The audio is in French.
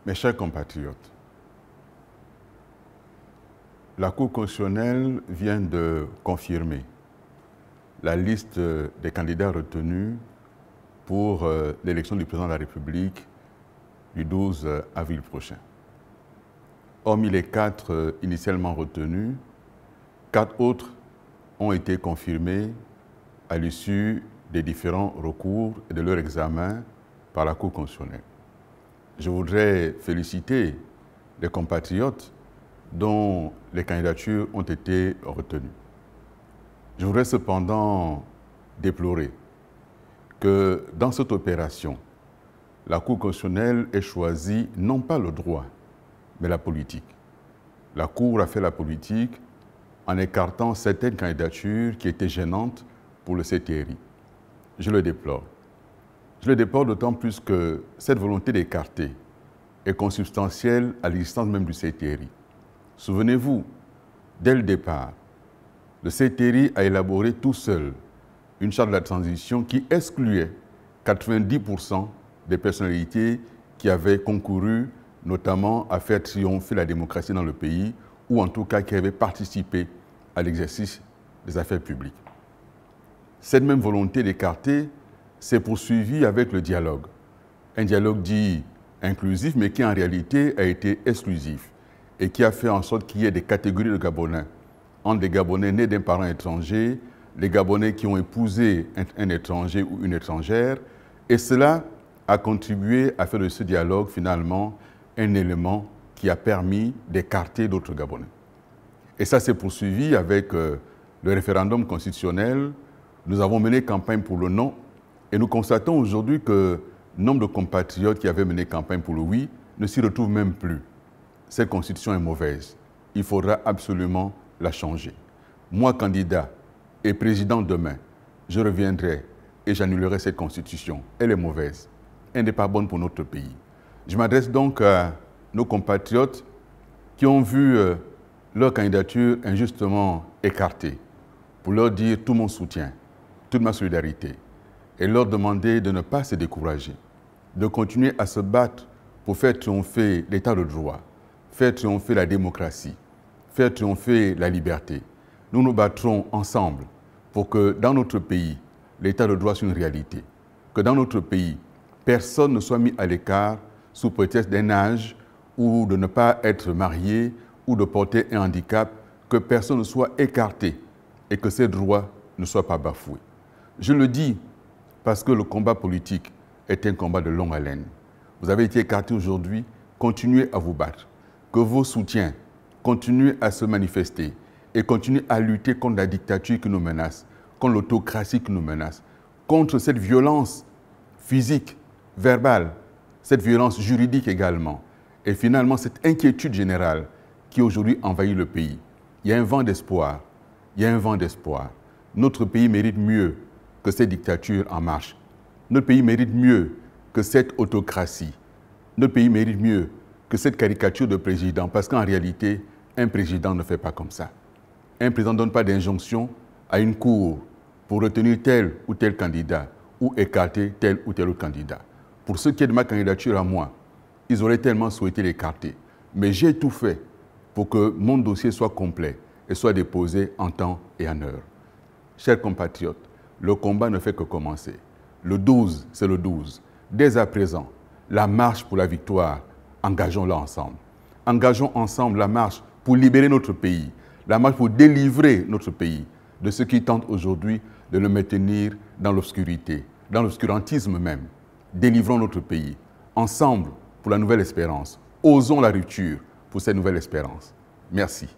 Mes chers compatriotes, la Cour constitutionnelle vient de confirmer la liste des candidats retenus pour l'élection du président de la République du 12 avril prochain. Hormis les 4 initialement retenus, 4 autres ont été confirmés à l'issue des différents recours et de leur examen par la Cour constitutionnelle. Je voudrais féliciter les compatriotes dont les candidatures ont été retenues. Je voudrais cependant déplorer que dans cette opération, la Cour constitutionnelle ait choisi non pas le droit, mais la politique. La Cour a fait la politique en écartant certaines candidatures qui étaient gênantes pour le CTRI. Je le déplore. Je le déplore d'autant plus que cette volonté d'écarter est consubstantielle à l'existence même du CTRI. Souvenez-vous, dès le départ, le CTRI a élaboré tout seul une charte de la transition qui excluait 90% des personnalités qui avaient concouru notamment à faire triompher la démocratie dans le pays ou en tout cas qui avaient participé à l'exercice des affaires publiques. Cette même volonté d'écarter s'est poursuivie avec le dialogue. Un dialogue dit inclusif mais qui en réalité a été exclusif et qui a fait en sorte qu'il y ait des catégories de Gabonais. Entre les Gabonais nés d'un parent étranger, les Gabonais qui ont épousé un étranger ou une étrangère, et cela a contribué à faire de ce dialogue finalement un élément qui a permis d'écarter d'autres Gabonais. Et ça s'est poursuivi avec le référendum constitutionnel. Nous avons mené campagne pour le non et nous constatons aujourd'hui que nombre de compatriotes qui avaient mené campagne pour le oui ne s'y retrouvent même plus. Cette constitution est mauvaise. Il faudra absolument la changer. Moi, candidat et président demain, je reviendrai et j'annulerai cette constitution. Elle est mauvaise. Elle n'est pas bonne pour notre pays. Je m'adresse donc à nos compatriotes qui ont vu leur candidature injustement écartée pour leur dire tout mon soutien, toute ma solidarité et leur demander de ne pas se décourager, de continuer à se battre pour faire triompher l'état de droit, faire triompher la démocratie, faire triompher la liberté. Nous nous battrons ensemble pour que dans notre pays, l'état de droit soit une réalité, que dans notre pays, personne ne soit mis à l'écart sous prétexte d'un âge ou de ne pas être marié ou de porter un handicap, que personne ne soit écarté et que ces droits ne soient pas bafoués. Je le dis parce que le combat politique est un combat de longue haleine. Vous avez été écarté aujourd'hui, continuez à vous battre. Que vos soutiens continuent à se manifester et continuent à lutter contre la dictature qui nous menace, contre l'autocratie qui nous menace, contre cette violence physique, verbale, cette violence juridique également, et finalement cette inquiétude générale qui aujourd'hui envahit le pays. Il y a un vent d'espoir, il y a un vent d'espoir. Notre pays mérite mieux que cette dictature en marche. Notre pays mérite mieux que cette autocratie. Notre pays mérite mieux que cette caricature de président, parce qu'en réalité, un président ne fait pas comme ça. Un président ne donne pas d'injonction à une cour pour retenir tel ou tel candidat ou écarter tel ou tel autre candidat. Pour ce qui est de ma candidature à moi, ils auraient tellement souhaité l'écarter. Mais j'ai tout fait pour que mon dossier soit complet et soit déposé en temps et en heure. Chers compatriotes, le combat ne fait que commencer. Le 12, c'est le 12. Dès à présent, la marche pour la victoire, engageons-la ensemble. Engageons ensemble la marche pour libérer notre pays, la marche pour délivrer notre pays de ceux qui tentent aujourd'hui de le maintenir dans l'obscurité, dans l'obscurantisme même. Délivrons notre pays, ensemble pour la nouvelle espérance. Osons la rupture pour cette nouvelle espérance. Merci.